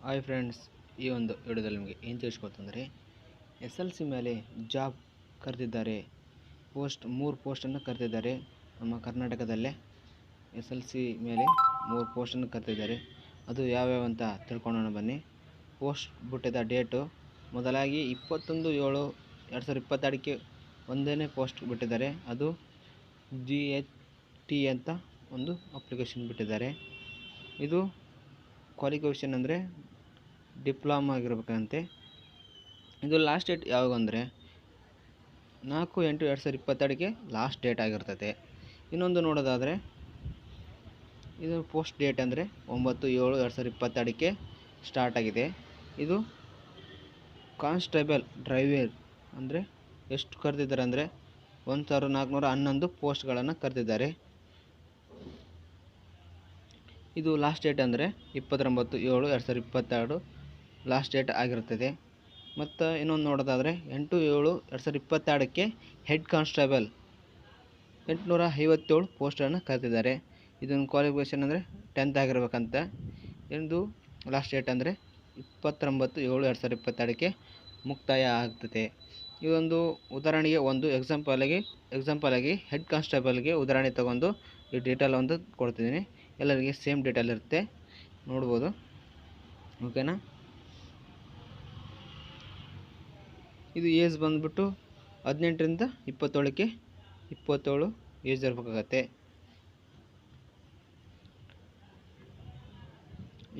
Hi friends, ಈ ಒಂದು ವಿಡಿಯೋದಲ್ಲಿ ನಿಮಗೆ ಏನು ತಿಳಿಸ್ಕೊಡ್ತಂದರೆ SLC ಮೇಲೆ ಜಾಬ್ ಕರೆದಿದ್ದಾರೆ. ಮೂರು ಪೋಸ್ಟನ್ನು ಕರೆದಿದ್ದಾರೆ. ನಮ್ಮ ಕರ್ನಾಟಕದಲ್ಲೇ SLC ಮೇಲೆ 3 ಪೋಸ್ಟನ್ನು ಕರೆದಿದ್ದಾರೆ. ಅದು ಯಾವ್ಯಾವ ಅಂತ ತಿಳ್ಕೊಳ್ಳೋಣ ಬನ್ನಿ. ಪೋಸ್ಟ್ ಬಿಟ್ಟಿದ್ದ ಡೇಟು ಮೊದಲಾಗಿ 21/7/2022ಕ್ಕೆ ಒಂದೇ ಪೋಸ್ಟ್ ಬಿಟ್ಟಿದ್ದಾರೆ. ಅದು GHT ಅಂತ ಒಂದು ಅಪ್ಲಿಕೇಶನ್ ಬಿಟ್ಟಿದ್ದಾರೆ. ಇದು ಕ್ವಾಲಿಫಿಕೇಷನ್ ಅಂದರೆ ಡಿಪ್ಲೊಮಾ ಆಗಿರ್ಬೇಕಂತೆ. ಇದು ಲಾಸ್ಟ್ ಡೇಟ್ ಯಾವಾಗ ಅಂದರೆ 4/8/2022ಕ್ಕೆ ಲಾಸ್ಟ್ ಡೇಟ್ ಆಗಿರ್ತದೆ. ಇನ್ನೊಂದು ನೋಡೋದಾದರೆ ಇದು ಪೋಸ್ಟ್ ಡೇಟ್ ಅಂದರೆ 9/7/2022ಕ್ಕೆ ಸ್ಟಾರ್ಟ್ ಆಗಿದೆ. ಇದು ಕಾನ್ಸ್ಟೇಬಲ್ ಡ್ರೈವರ್ ಅಂದರೆ ಎಷ್ಟು ಕರೆದಿದ್ದಾರೆ ಅಂದರೆ 1411 ಪೋಸ್ಟ್ಗಳನ್ನು ಕರೆದಿದ್ದಾರೆ. ಇದು ಲಾಸ್ಟ್ ಡೇಟ್ ಅಂದರೆ 29/7/2022 ಲಾಸ್ಟ್ ಡೇಟ್ ಆಗಿರುತ್ತದೆ. ಮತ್ತು ಇನ್ನೊಂದು ನೋಡೋದಾದರೆ 8/7/2022ಕ್ಕೆ ಹೆಡ್ ಕಾನ್ಸ್ಟೇಬಲ್ 857 ಪೋಸ್ಟನ್ನು ಕರೆದಿದ್ದಾರೆ. ಇದನ್ನು ಕ್ವಾಲಿಫಿಕೇಷನ್ ಅಂದರೆ 10th ಆಗಿರ್ಬೇಕಂತ. ಎಂದು ಲಾಸ್ಟ್ ಡೇಟ್ ಅಂದರೆ 29/7/2022ಕ್ಕೆ ಮುಕ್ತಾಯ ಆಗ್ತದೆ. ಇದೊಂದು ಉದಾಹರಣೆಗೆ ಒಂದು ಎಕ್ಸಾಂಪಲ್ ಆಗಿ ಹೆಡ್ ಕಾನ್ಸ್ಟೇಬಲ್ಗೆ ಉದಾಹರಣೆ ತಗೊಂಡು ಈ ಡೀಟೇಲ್ ಒಂದು ಕೊಡ್ತಿದ್ದೀನಿ. ಎಲ್ಲರಿಗೆ ಸೇಮ್ ಡೀಟೇಲ್ ಇರುತ್ತೆ, ನೋಡ್ಬೋದು. ಓಕೆನಾ. ಇದು ಏಜ್ ಬಂದುಬಿಟ್ಟು 18ರಿಂದ 27ಕ್ಕೆ 27 ಏಜ್ ಇರಬೇಕಾಗತ್ತೆ.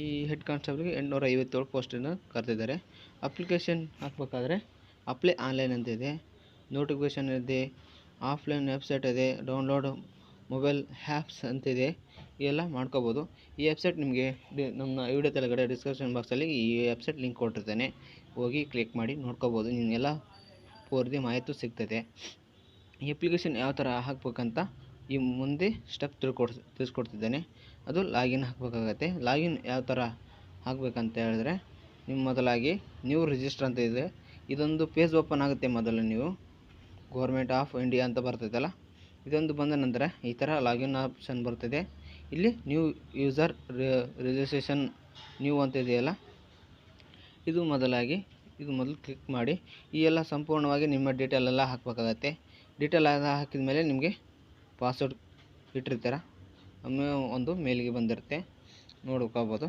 ಈ ಹೆಡ್ ಕಾನ್ಸ್ಟೇಬಲ್ಗೆ 857 ಪೋಸ್ಟನ್ನು ಕರೆದಿದ್ದಾರೆ. ಅಪ್ಲಿಕೇಶನ್ ಹಾಕಬೇಕಾದ್ರೆ ಅಪ್ಲೈ ಆನ್ಲೈನ್ ಅಂತ ಇದೆ, ನೋಟಿಫಿಕೇಷನ್ ಇದೆ, ಆಫ್ಲೈನ್ ವೆಬ್ಸೈಟ್ ಇದೆ, ಡೌನ್ಲೋಡ್ ಮೊಬೈಲ್ ಆ್ಯಪ್ಸ್ ಅಂತಿದೆ. ಇವೆಲ್ಲ ಮಾಡ್ಕೋಬೋದು. ಈ ವೆಬ್ಸೈಟ್ ನಿಮಗೆ ನಮ್ಮ ವಿಡಿಯೋ ಕೆಳಗಡೆ ಡಿಸ್ಕ್ರಿಪ್ಷನ್ ಬಾಕ್ಸಲ್ಲಿ ಈ ವೆಬ್ಸೈಟ್ ಲಿಂಕ್ ಕೊಟ್ಟಿರ್ತೇನೆ, ಹೋಗಿ ಕ್ಲಿಕ್ ಮಾಡಿ ನೋಡ್ಕೋಬೋದು. ನಿಮಗೆಲ್ಲ ಪೂರ್ತಿ ಮಾಹಿತಿ ಸಿಗ್ತದೆ. ಈ ಅಪ್ಲಿಕೇಶನ್ ಯಾವ ಥರ ಹಾಕ್ಬೇಕಂತ ಈ ಮುಂದೆ ಸ್ಟೆಪ್ ತಿಳಿಸ್ಕೊಡ್ತಿದ್ದೇನೆ. ಅದು ಲಾಗಿನ್ ಹಾಕಬೇಕಾಗತ್ತೆ. ಲಾಗಿನ್ ಯಾವ ಥರ ಹಾಕಬೇಕಂತ ಹೇಳಿದ್ರೆ ನಿಮ್ಮ ಮೊದಲಾಗಿ ನ್ಯೂ ರಿಜಿಸ್ಟರ್ ಅಂತ ಇದೆ. ಇದೊಂದು ಪೇಜ್ ಓಪನ್ ಆಗುತ್ತೆ. ಮೊದಲು ನೀವು ಗೌರ್ಮೆಂಟ್ ಆಫ್ ಇಂಡಿಯಾ ಅಂತ ಬರ್ತೈತಲ್ಲ, ಇದೊಂದು ಬಂದ ನಂತರ ಈ ಥರ ಲಾಗಿನ್ ಆಪ್ಷನ್ ಬರ್ತದೆ. ಇಲ್ಲಿ ನ್ಯೂ ಯೂಸರ್ ರಿಜಿಸ್ಟ್ರೇಷನ್ ನ್ಯೂ ಅಂತ ಇದೆಯಲ್ಲ, ಇದು ಮೊದಲು ಕ್ಲಿಕ್ ಮಾಡಿ ಈ ಎಲ್ಲ ಸಂಪೂರ್ಣವಾಗಿ ನಿಮ್ಮ ಡೀಟೇಲ್ ಎಲ್ಲ ಹಾಕಬೇಕಾಗತ್ತೆ. ಡೀಟೇಲ್ ಎಲ್ಲ ಹಾಕಿದ ಮೇಲೆ ನಿಮಗೆ ಪಾಸ್ವರ್ಡ್ ಇಟ್ಟಿರ್ತೀರ, ಆಮೇಲೆ ಒಂದು ಮೇಲಿಗೆ ಬಂದಿರುತ್ತೆ, ನೋಡ್ಕೋಬೋದು.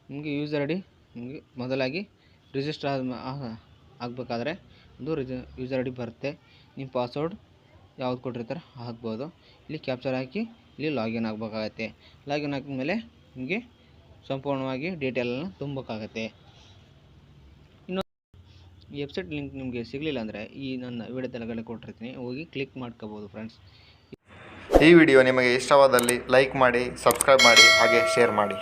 ನಿಮಗೆ ಯೂಸರ್ ಐ ಡಿ ನಿಮಗೆ ಮೊದಲಾಗಿ ರಿಜಿಸ್ಟರ್ ಆಗಬೇಕಾದ್ರೆ ಒಂದು ಯೂಸರ್ ಐ ಡಿ ಬರುತ್ತೆ. ನಿಮ್ಮ ಪಾಸ್ವರ್ಡ್ ಯಾವ್ದು ಕೊಟ್ಟಿರ್ತಾರೆ ಹಾಕ್ಬೋದು. ಇಲ್ಲಿ ಕ್ಯಾಪ್ಚರ್ ಹಾಕಿ ಇಲ್ಲಿ ಲಾಗಿನ್ ಆಗಬೇಕಾಗತ್ತೆ. ಲಾಗಿನ್ ಹಾಕಿದ ಮೇಲೆ ನಿಮಗೆ ಸಂಪೂರ್ಣವಾಗಿ ಡೀಟೇಲನ್ನು ತುಂಬಬೇಕಾಗತ್ತೆ. ಈ ವೆಬ್ಸೈಟ್ ಲಿಂಕ್ ನಿಮಗೆ ಸಿಗಲಿಲ್ಲ ಅಂದರೆ ಈ ನನ್ನ ವಿಡಿಯೋ ಕೆಳಗಡೆ ಕೊಟ್ಟಿರ್ತೀನಿ, ಹೋಗಿ ಕ್ಲಿಕ್ ಮಾಡ್ಕೋಬೋದು ಫ್ರೆಂಡ್ಸ್. ಈ ವಿಡಿಯೋ ನಿಮಗೆ ಇಷ್ಟವಾದಲ್ಲಿ ಲೈಕ್ ಮಾಡಿ, ಸಬ್ಸ್ಕ್ರೈಬ್ ಮಾಡಿ, ಹಾಗೆ ಶೇರ್ ಮಾಡಿ.